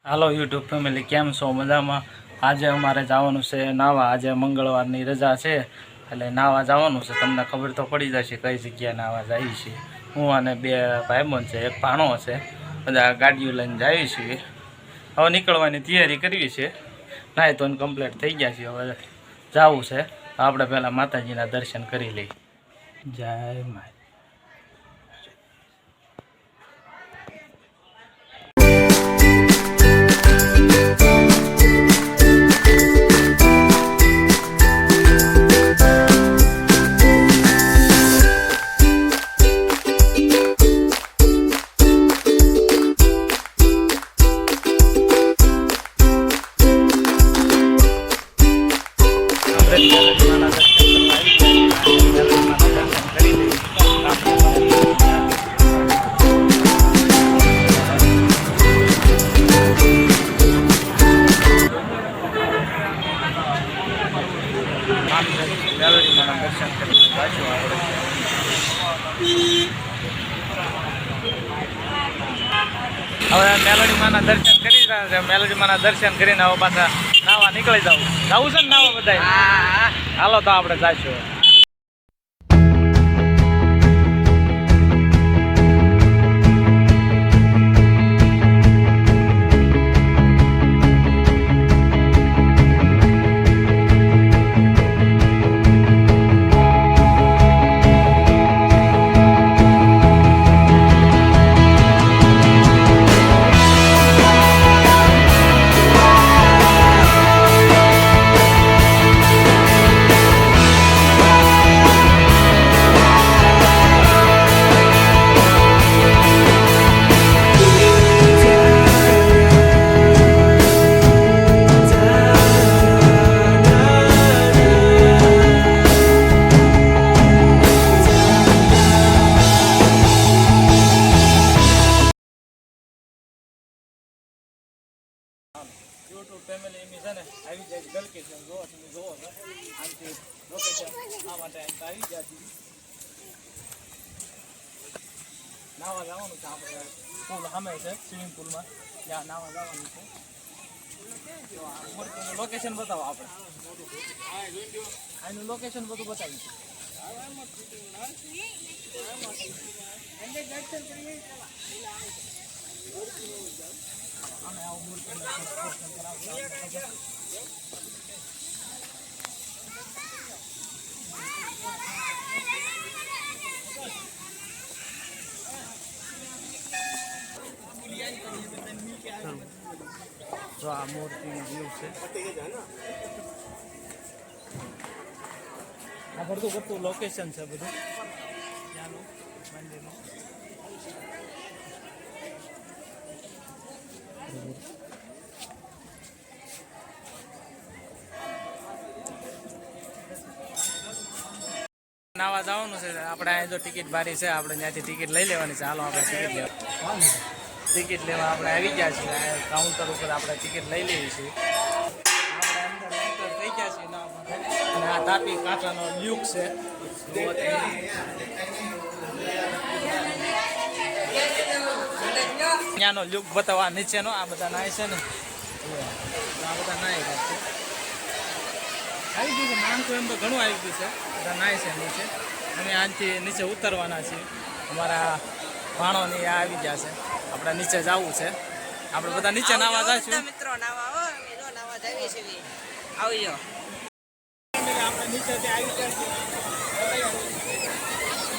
હાલો YouTube family, કેમ છો? મજામાં? આજે અમારે જવાનું છે નાવા. આજે મંગળવારની રજા છે એટલે નાવા જવાનું છે. તમને ખબર તો પડી જશે કઈ જગ્યાએ નાવા જઈએ છીએ. હું અને બે ભાઈબંધ છે, એક ભાણો છે, બધા ગાડીઓ લઈને જઈએ છીએ. હવે નીકળવાની તૈયારી કરવી છે. નાહી તો કમ્પ્લીટ થઈ ગયા છે. હવે જવું છે. આપણે પહેલાં માતાજીના દર્શન કરી લઈએ. જય માતા. દર્શન કરીને પાછું આપણે હવે મેલોડીમાના દર્શન કરી રહ્યા છે. મેલોડીમાના દર્શન કરીને હવે પાછા નાવા નીકળી જવું છે ને નાવા બધા. હાલો તો આપણે જઈશું. યુટ્યુબ ફેમિલી એની છે ને આવી જાય ગલકી છે. જોવો તમે જોવો છો આમથી લોકેશન આ માટે આવી જાય છે. નાવા જવાનું છે આપણે. પુલ સામે છે, સ્વિમિંગ પુલમાં ત્યાં નાવા જવાનું છે. લોકેશન બતાવો આપણે. આનું લોકેશન બધું બતાવ્યું છે. જો આ મૂર્તિનો વ્યૂ છે. આ બધું લોકેશન છે બધું ત્યાંનું મંદિરનું. નાવા જવાનું છે આપણે. અહીં જો ટિકિટ બારી છે, આપણે ત્યાંથી ટિકિટ લઈ લેવાની છે. હાલો આપણે ટિકિટ લેવા આપણે આવી ગયા છીએ. કાઉન્ટર ઉપર આપણે ટિકિટ લઈ લેવી છીએ. આપણે અંદર એન્ટર થઈ ગયા છીએ નાવા માટે. અને આ તાપી કાંઠાનો લ્યુક છે. ત્યાંનો લ્યુક બતાવવા નીચેનો. આ બધા નાય છે ને, આ બધા નાય છે. આવી ગયું છે માણસો, એમ તો ઘણું આવી ગયું છે. બધા નાય છે નીચે. અને આનાથી નીચે ઉતરવાના છીએ. અમારા ભાણોની આ આવી ગયા છે. આપણે નીચે જવું છે. આપણે બધા નીચે નાવા જઈશું. મિત્રો નાવા જઈએ છીએ. આવજો. આપણે નીચેથી આવી ગયા છીએ.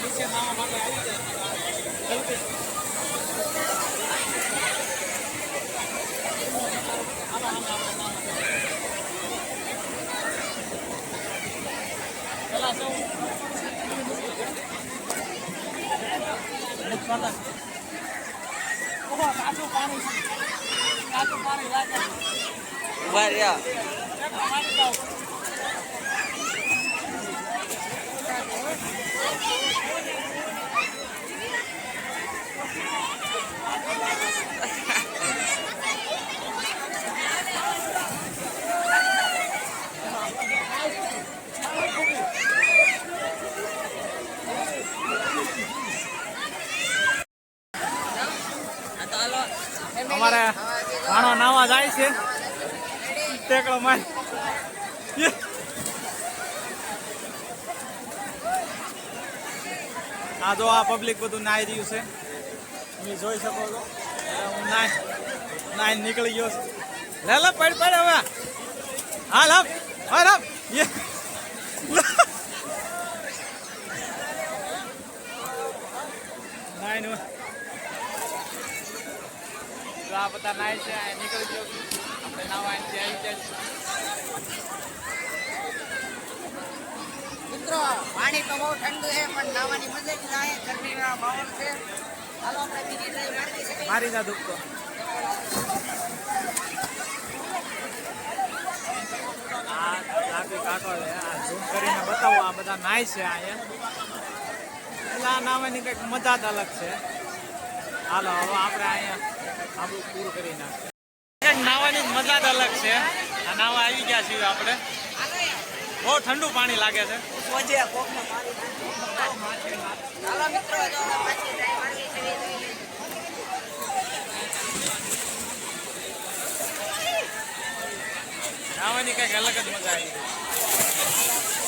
નીચે નાવા માટે આવી ગયા છીએ. ઉભા રહ્યા. અમારે ભાણો નાવા જાય છે ટેકડો માર આ જો આ પબ્લિક બધું નાઈ રહ્યું છે તમે જોઈ શકો છો હું નાઈ નીકળી ગયો છું લે લે પડ હવે હાલ હપ હાલ હપ નાઈ નું આ બધા નાઈ છે નીકળી ગયો આપણે નાવા આવી જાય મિત્રો પાણી તો બહુ ઠંડુ છે પણ નાવાની મજા જ ના આવે ગરમીનો માહોલ છે હાલો આપણે બીજી ડ્રાઈવ મારી શકીએ મારી ના દુખતો આ ટ્રાફિક આખો છે આ ઝૂમ કરીને બતાવો આ બધા નાય છે અહીંયા એટલે આ નાવાની કંઈક મજા જ અલગ છે હાલો હવે આપણે અહીંયા આપણું પૂરું કરી નાખીએ નાવાની મજા જ અલગ છે આ નાવા આવી ગયા છીએ આપણે બહુ ઠંડુ પાણી લાગે છે હાલો મિત્રો જો પાછી ડ્રાઈવ મારી છે નાવાની કંઈક અલગ જ મજા આવી